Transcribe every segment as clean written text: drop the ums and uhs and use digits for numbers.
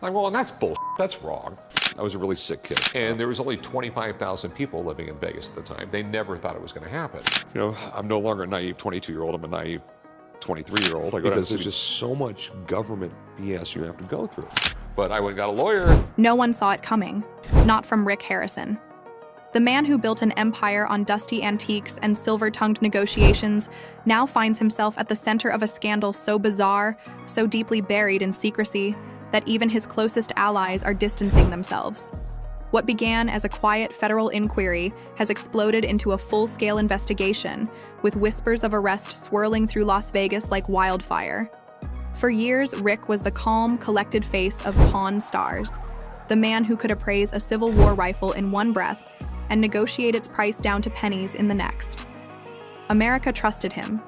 I'm going, that's bullshit. That's wrong. I was a really sick kid. And there was only 25,000 people living in Vegas at the time. They never thought it was going to happen. You know, I'm no longer a naive 22-year-old. I'm a naive 23-year-old. Because there's just so much government BS you have to go through. But I went and got a lawyer. No one saw it coming, not from Rick Harrison. The man who built an empire on dusty antiques and silver-tongued negotiations now finds himself at the center of a scandal so bizarre, so deeply buried in secrecy, that even his closest allies are distancing themselves. What began as a quiet federal inquiry has exploded into a full-scale investigation, with whispers of arrest swirling through Las Vegas like wildfire. For years, Rick was the calm, collected face of Pawn Stars, the man who could appraise a Civil War rifle in one breath and negotiate its price down to pennies in the next. America trusted him.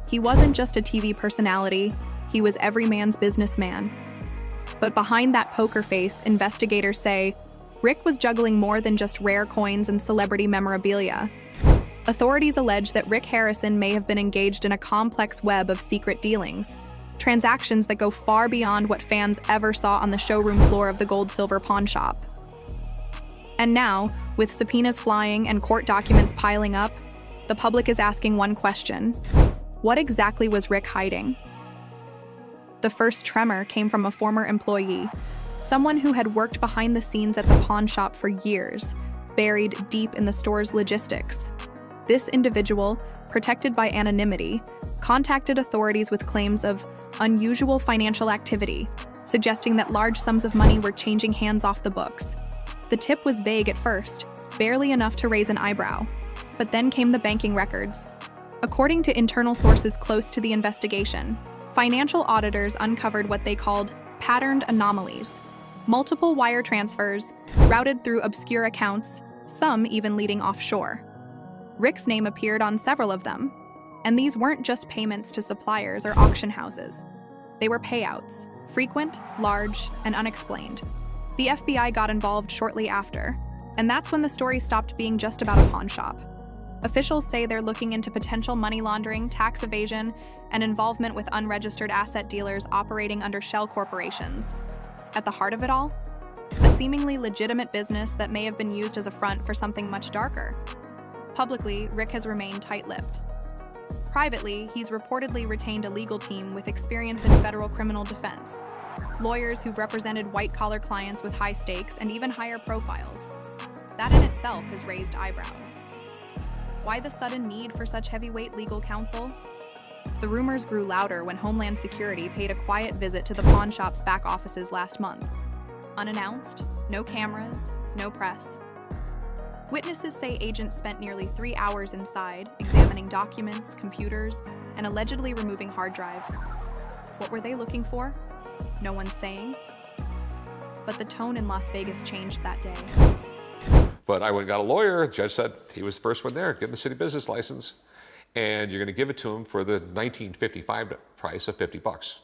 He wasn't just a TV personality, he was every man's businessman. But behind that poker face, investigators say, Rick was juggling more than just rare coins and celebrity memorabilia. Authorities allege that Rick Harrison may have been engaged in a complex web of secret dealings, transactions that go far beyond what fans ever saw on the showroom floor of the gold-silver pawn shop. And now, with subpoenas flying and court documents piling up, the public is asking one question: what exactly was Rick hiding? The first tremor came from a former employee, someone who had worked behind the scenes at the pawn shop for years, buried deep in the store's logistics. This individual, protected by anonymity, contacted authorities with claims of unusual financial activity, suggesting that large sums of money were changing hands off the books. The tip was vague at first, barely enough to raise an eyebrow. But then came the banking records. According to internal sources close to the investigation, financial auditors uncovered what they called patterned anomalies. Multiple wire transfers, routed through obscure accounts, some even leading offshore. Rick's name appeared on several of them, and these weren't just payments to suppliers or auction houses. They were payouts, frequent, large, and unexplained. The FBI got involved shortly after, and that's when the story stopped being just about a pawn shop. Officials say they're looking into potential money laundering, tax evasion, and involvement with unregistered asset dealers operating under shell corporations. At the heart of it all, a seemingly legitimate business that may have been used as a front for something much darker. Publicly, Rick has remained tight-lipped. Privately, he's reportedly retained a legal team with experience in federal criminal defense, lawyers who've represented white-collar clients with high stakes and even higher profiles. That in itself has raised eyebrows. Why the sudden need for such heavyweight legal counsel? The rumors grew louder when Homeland Security paid a quiet visit to the pawn shop's back offices last month. Unannounced, no cameras, no press. Witnesses say agents spent nearly 3 hours inside, examining documents, computers, and allegedly removing hard drives. What were they looking for? No one's saying. But the tone in Las Vegas changed that day. But I went and got a lawyer. The judge said he was the first one there. Give him a city business license, and you're going to give it to him for the 1955 price of $50.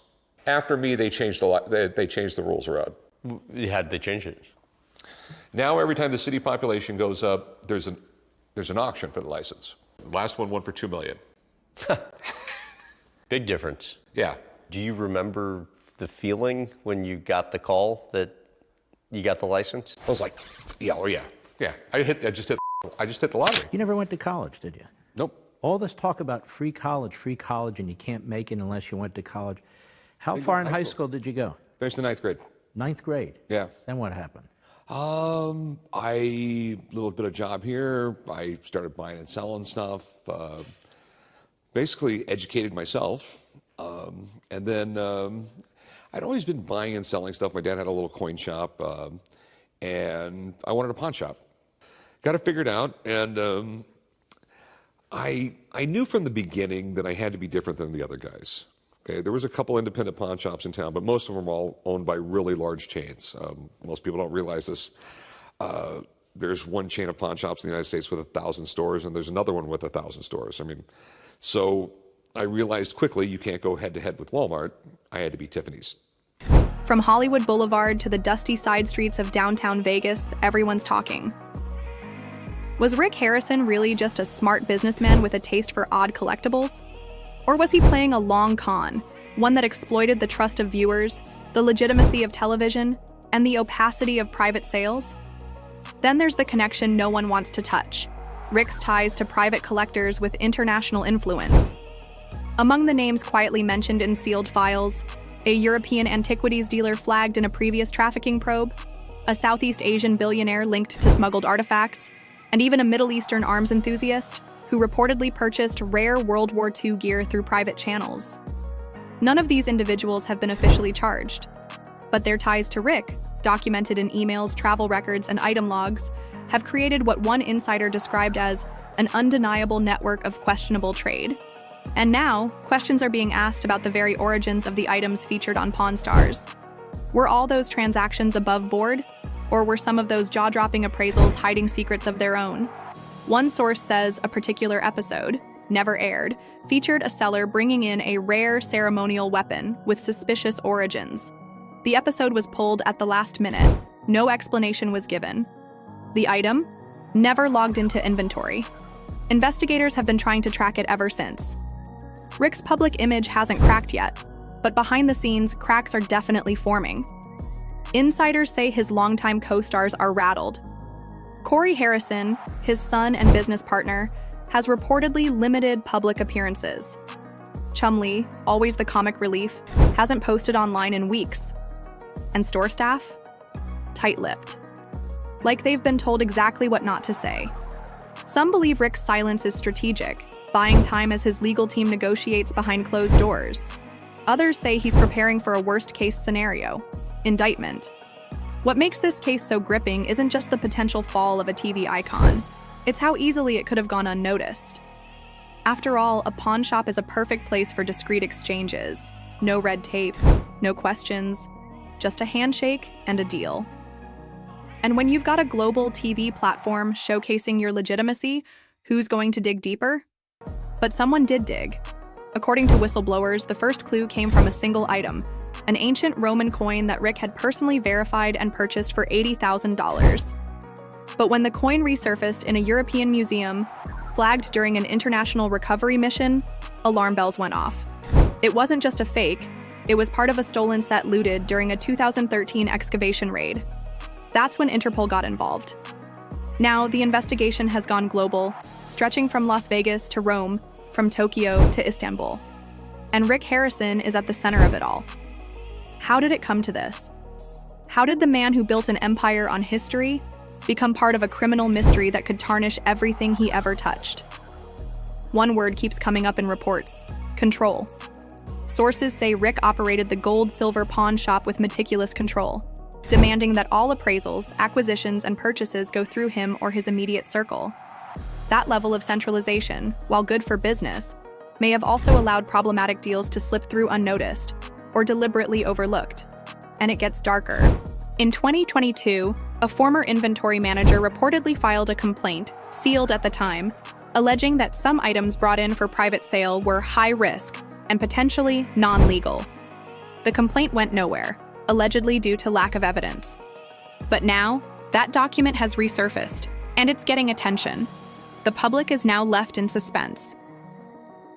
After me, they changed the rules around. Had they changed it? Now every time the city population goes up, there's an auction for the license. The last one went for $2 million. Big difference. Yeah. Do you remember the feeling when you got the call that you got the license? I was like, yeah, oh yeah, yeah. I just hit the lottery. You never went to college, did you? Nope. All this talk about free college, and you can't make it unless you went to college. How far in high school did you go? Finished the 9th grade. 9th grade? Yeah. Then what happened? Little bit of job here. I started buying and selling stuff. Basically educated myself. And then I'd always been buying and selling stuff. My dad had a little coin shop, and I wanted a pawn shop. Got it figured out, and I knew from the beginning that I had to be different than the other guys. Okay, there was a couple independent pawn shops in town, but most of them were all owned by really large chains. Most people don't realize this. There's one chain of pawn shops in the United States with 1,000 stores, and there's another one with 1,000 stores. I mean, so I realized quickly you can't go head-to-head with Walmart. I had to be Tiffany's. From Hollywood Boulevard to the dusty side streets of downtown Vegas, everyone's talking. Was Rick Harrison really just a smart businessman with a taste for odd collectibles? Or was he playing a long con, one that exploited the trust of viewers, the legitimacy of television, and the opacity of private sales? Then there's the connection no one wants to touch: Rick's ties to private collectors with international influence. Among the names quietly mentioned in sealed files, a European antiquities dealer flagged in a previous trafficking probe, a Southeast Asian billionaire linked to smuggled artifacts, and even a Middle Eastern arms enthusiast who reportedly purchased rare World War II gear through private channels. None of these individuals have been officially charged, but their ties to Rick, documented in emails, travel records, and item logs, have created what one insider described as an undeniable network of questionable trade. And now, questions are being asked about the very origins of the items featured on Pawn Stars. Were all those transactions above board? Or were some of those jaw-dropping appraisals hiding secrets of their own? One source says a particular episode, never aired, featured a seller bringing in a rare ceremonial weapon with suspicious origins. The episode was pulled at the last minute. No explanation was given. The item? Never logged into inventory. Investigators have been trying to track it ever since. Rick's public image hasn't cracked yet, but behind the scenes, cracks are definitely forming. Insiders say his longtime co-stars are rattled. Corey Harrison, his son and business partner, has reportedly limited public appearances. Chumlee, always the comic relief, hasn't posted online in weeks. And store staff? Tight-lipped. Like they've been told exactly what not to say. Some believe Rick's silence is strategic, buying time as his legal team negotiates behind closed doors. Others say he's preparing for a worst-case scenario: indictment. What makes this case so gripping isn't just the potential fall of a TV icon. It's how easily it could have gone unnoticed. After all, a pawn shop is a perfect place for discreet exchanges. No red tape, no questions, just a handshake and a deal. And when you've got a global TV platform showcasing your legitimacy, who's going to dig deeper? But someone did dig. According to whistleblowers, the first clue came from a single item: an ancient Roman coin that Rick had personally verified and purchased for $80,000. But when the coin resurfaced in a European museum, flagged during an international recovery mission, alarm bells went off. It wasn't just a fake, it was part of a stolen set looted during a 2013 excavation raid. That's when Interpol got involved. Now, the investigation has gone global, stretching from Las Vegas to Rome, from Tokyo to Istanbul. And Rick Harrison is at the center of it all. How did it come to this? How did the man who built an empire on history become part of a criminal mystery that could tarnish everything he ever touched? One word keeps coming up in reports: control. Sources say Rick operated the gold-silver pawn shop with meticulous control, demanding that all appraisals, acquisitions, and purchases go through him or his immediate circle. That level of centralization, while good for business, may have also allowed problematic deals to slip through unnoticed or deliberately overlooked. And it gets darker. In 2022, a former inventory manager reportedly filed a complaint, sealed at the time, alleging that some items brought in for private sale were high risk and potentially non-legal. The complaint went nowhere, allegedly due to lack of evidence. But now, that document has resurfaced, and it's getting attention. The public is now left in suspense.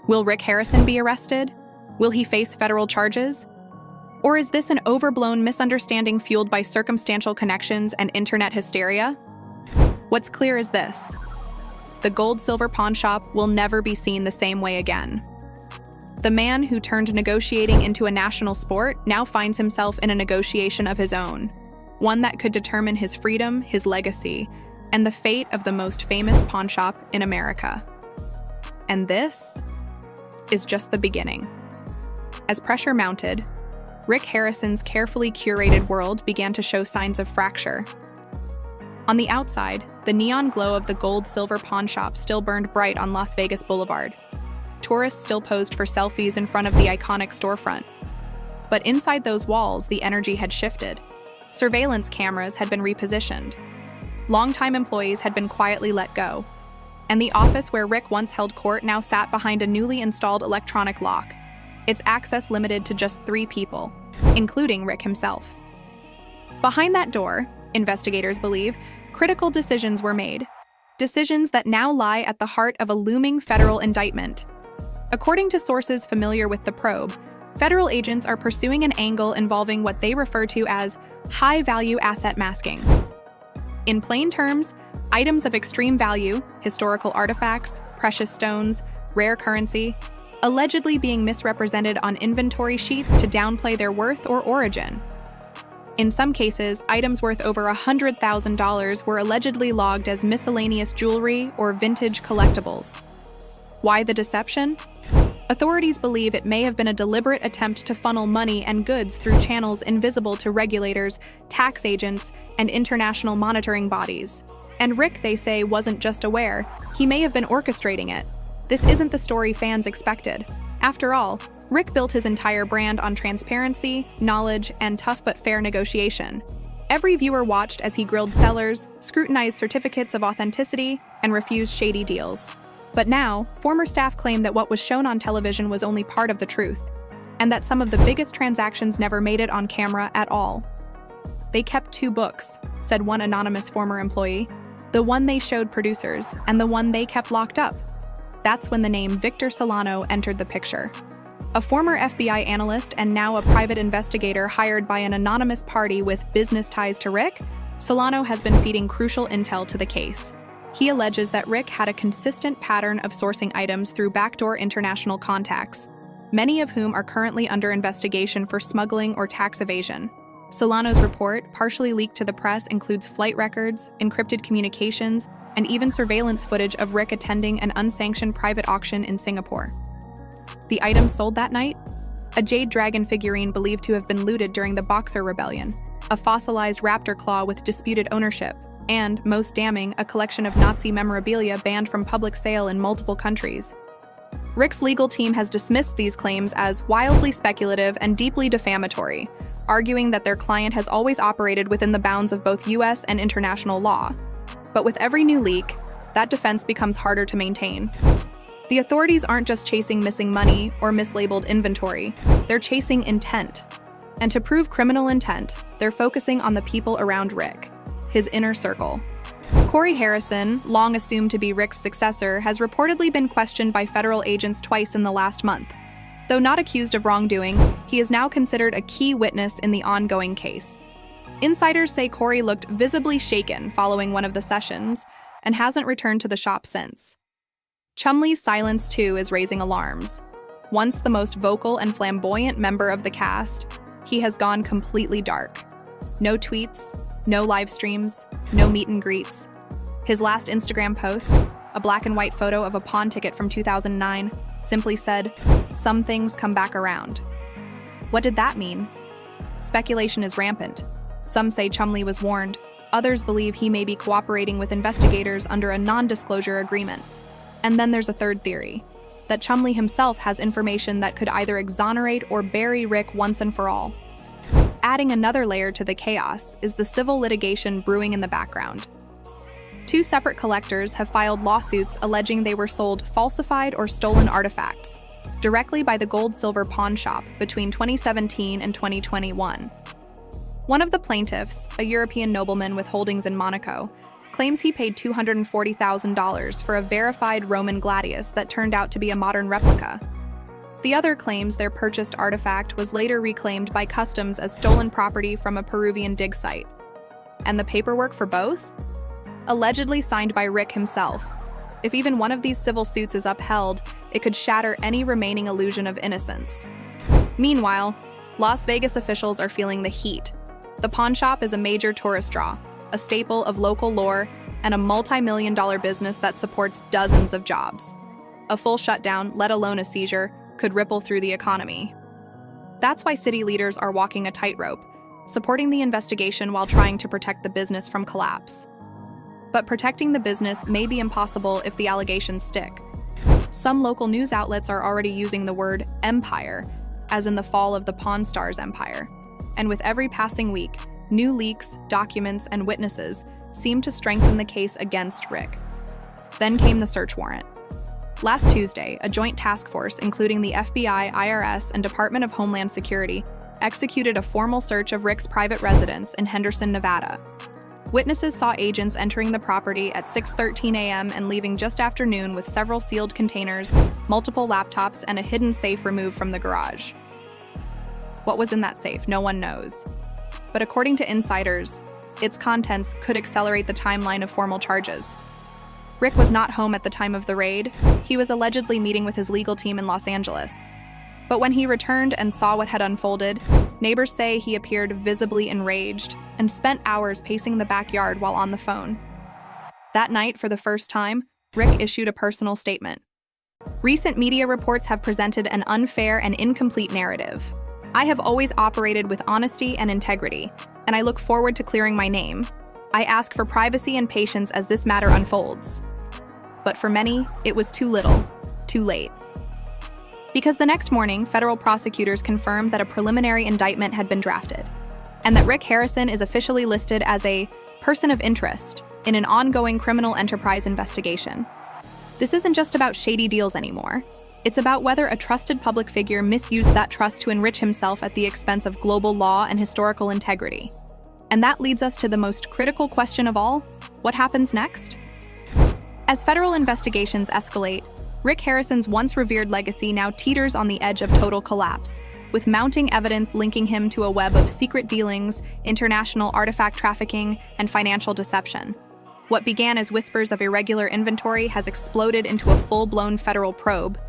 Will Rick Harrison be arrested? Will he face federal charges? Or is this an overblown misunderstanding fueled by circumstantial connections and internet hysteria? What's clear is this: the gold-silver pawn shop will never be seen the same way again. The man who turned negotiating into a national sport now finds himself in a negotiation of his own, one that could determine his freedom, his legacy, and the fate of the most famous pawn shop in America. And this is just the beginning. As pressure mounted, Rick Harrison's carefully curated world began to show signs of fracture. On the outside, the neon glow of the gold-silver pawn shop still burned bright on Las Vegas Boulevard. Tourists still posed for selfies in front of the iconic storefront. But inside those walls, the energy had shifted. Surveillance cameras had been repositioned. Longtime employees had been quietly let go. And the office where Rick once held court now sat behind a newly installed electronic lock, its access limited to just 3 people, including Rick himself. Behind that door, investigators believe, critical decisions were made. Decisions that now lie at the heart of a looming federal indictment. According to sources familiar with the probe, Federal agents are pursuing an angle involving what they refer to as high-value asset masking. In plain terms, items of extreme value, historical artifacts, precious stones, rare currency, allegedly being misrepresented on inventory sheets to downplay their worth or origin. In some cases, items worth over $100,000 were allegedly logged as miscellaneous jewelry or vintage collectibles. Why the deception? Authorities believe it may have been a deliberate attempt to funnel money and goods through channels invisible to regulators, tax agents, and international monitoring bodies. And Rick, they say, wasn't just aware, he may have been orchestrating it. This isn't the story fans expected. After all, Rick built his entire brand on transparency, knowledge, and tough but fair negotiation. Every viewer watched as he grilled sellers, scrutinized certificates of authenticity, and refused shady deals. But now, former staff claim that what was shown on television was only part of the truth, and that some of the biggest transactions never made it on camera at all. They kept 2 books, said one anonymous former employee, the one they showed producers and the one they kept locked up. That's when the name Victor Solano entered the picture. A former FBI analyst and now a private investigator hired by an anonymous party with business ties to Rick, Solano has been feeding crucial intel to the case. He alleges that Rick had a consistent pattern of sourcing items through backdoor international contacts, many of whom are currently under investigation for smuggling or tax evasion. Solano's report, partially leaked to the press, includes flight records, encrypted communications, and even surveillance footage of Rick attending an unsanctioned private auction in Singapore. The items sold that night? A jade dragon figurine believed to have been looted during the Boxer Rebellion, a fossilized raptor claw with disputed ownership, and, most damning, a collection of Nazi memorabilia banned from public sale in multiple countries. Rick's legal team has dismissed these claims as wildly speculative and deeply defamatory, arguing that their client has always operated within the bounds of both U.S. and international law. But with every new leak, that defense becomes harder to maintain. The authorities aren't just chasing missing money or mislabeled inventory, they're chasing intent. And to prove criminal intent, they're focusing on the people around Rick, his inner circle. Corey Harrison, long assumed to be Rick's successor, has reportedly been questioned by federal agents twice in the last month. Though not accused of wrongdoing, he is now considered a key witness in the ongoing case. Insiders say Corey looked visibly shaken following one of the sessions and hasn't returned to the shop since. Chumlee's silence, too, is raising alarms. Once the most vocal and flamboyant member of the cast, he has gone completely dark. No tweets, no live streams, no meet and greets. His last Instagram post, a black and white photo of a pawn ticket from 2009, simply said, "Some things come back around." What did that mean? Speculation is rampant. Some say Chumlee was warned. Others believe he may be cooperating with investigators under a non-disclosure agreement. And then there's a third theory, that Chumlee himself has information that could either exonerate or bury Rick once and for all. Adding another layer to the chaos is the civil litigation brewing in the background. 2 separate collectors have filed lawsuits alleging they were sold falsified or stolen artifacts directly by the gold-silver pawn shop between 2017 and 2021. One of the plaintiffs, a European nobleman with holdings in Monaco, claims he paid $240,000 for a verified Roman gladius that turned out to be a modern replica. The other claims their purchased artifact was later reclaimed by customs as stolen property from a Peruvian dig site. And the paperwork for both? Allegedly signed by Rick himself. If even one of these civil suits is upheld, it could shatter any remaining illusion of innocence. Meanwhile, Las Vegas officials are feeling the heat. The pawn shop is a major tourist draw, a staple of local lore, and a multi-million-dollar business that supports dozens of jobs. A full shutdown, let alone a seizure, could ripple through the economy. That's why city leaders are walking a tightrope, supporting the investigation while trying to protect the business from collapse. But protecting the business may be impossible if the allegations stick. Some local news outlets are already using the word empire, as in the fall of the Pawn Stars empire. And with every passing week, new leaks, documents, and witnesses seem to strengthen the case against Rick. Then came the search warrant. Last Tuesday, a joint task force, including the FBI, IRS, and Department of Homeland Security, executed a formal search of Rick's private residence in Henderson, Nevada. Witnesses saw agents entering the property at 6:13 a.m. and leaving just after noon with several sealed containers, multiple laptops, and a hidden safe removed from the garage. What was in that safe? No one knows. But according to insiders, its contents could accelerate the timeline of formal charges. Rick was not home at the time of the raid. He was allegedly meeting with his legal team in Los Angeles. But when he returned and saw what had unfolded, neighbors say he appeared visibly enraged and spent hours pacing the backyard while on the phone. That night, for the first time, Rick issued a personal statement. Recent media reports have presented an unfair and incomplete narrative. I have always operated with honesty and integrity, and I look forward to clearing my name. I ask for privacy and patience as this matter unfolds. But for many, it was too little, too late. Because the next morning, federal prosecutors confirmed that a preliminary indictment had been drafted, and that Rick Harrison is officially listed as a person of interest in an ongoing criminal enterprise investigation. This isn't just about shady deals anymore. It's about whether a trusted public figure misused that trust to enrich himself at the expense of global law and historical integrity. And that leads us to the most critical question of all: what happens next? As federal investigations escalate, Rick Harrison's once revered legacy now teeters on the edge of total collapse, with mounting evidence linking him to a web of secret dealings, international artifact trafficking, and financial deception. What began as whispers of irregular inventory has exploded into a full-blown federal probe,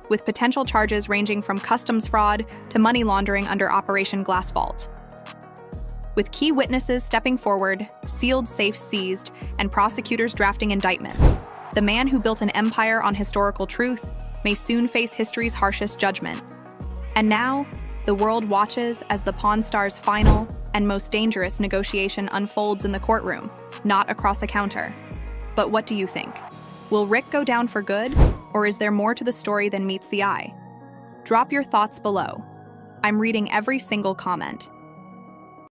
with potential charges ranging from customs fraud to money laundering under Operation Glass Vault. With key witnesses stepping forward, sealed safes seized, and prosecutors drafting indictments, the man who built an empire on historical truth may soon face history's harshest judgment. And now, the world watches as the Pawn Stars' final and most dangerous negotiation unfolds in the courtroom, not across a counter. But what do you think? Will Rick go down for good, or is there more to the story than meets the eye? Drop your thoughts below. I'm reading every single comment.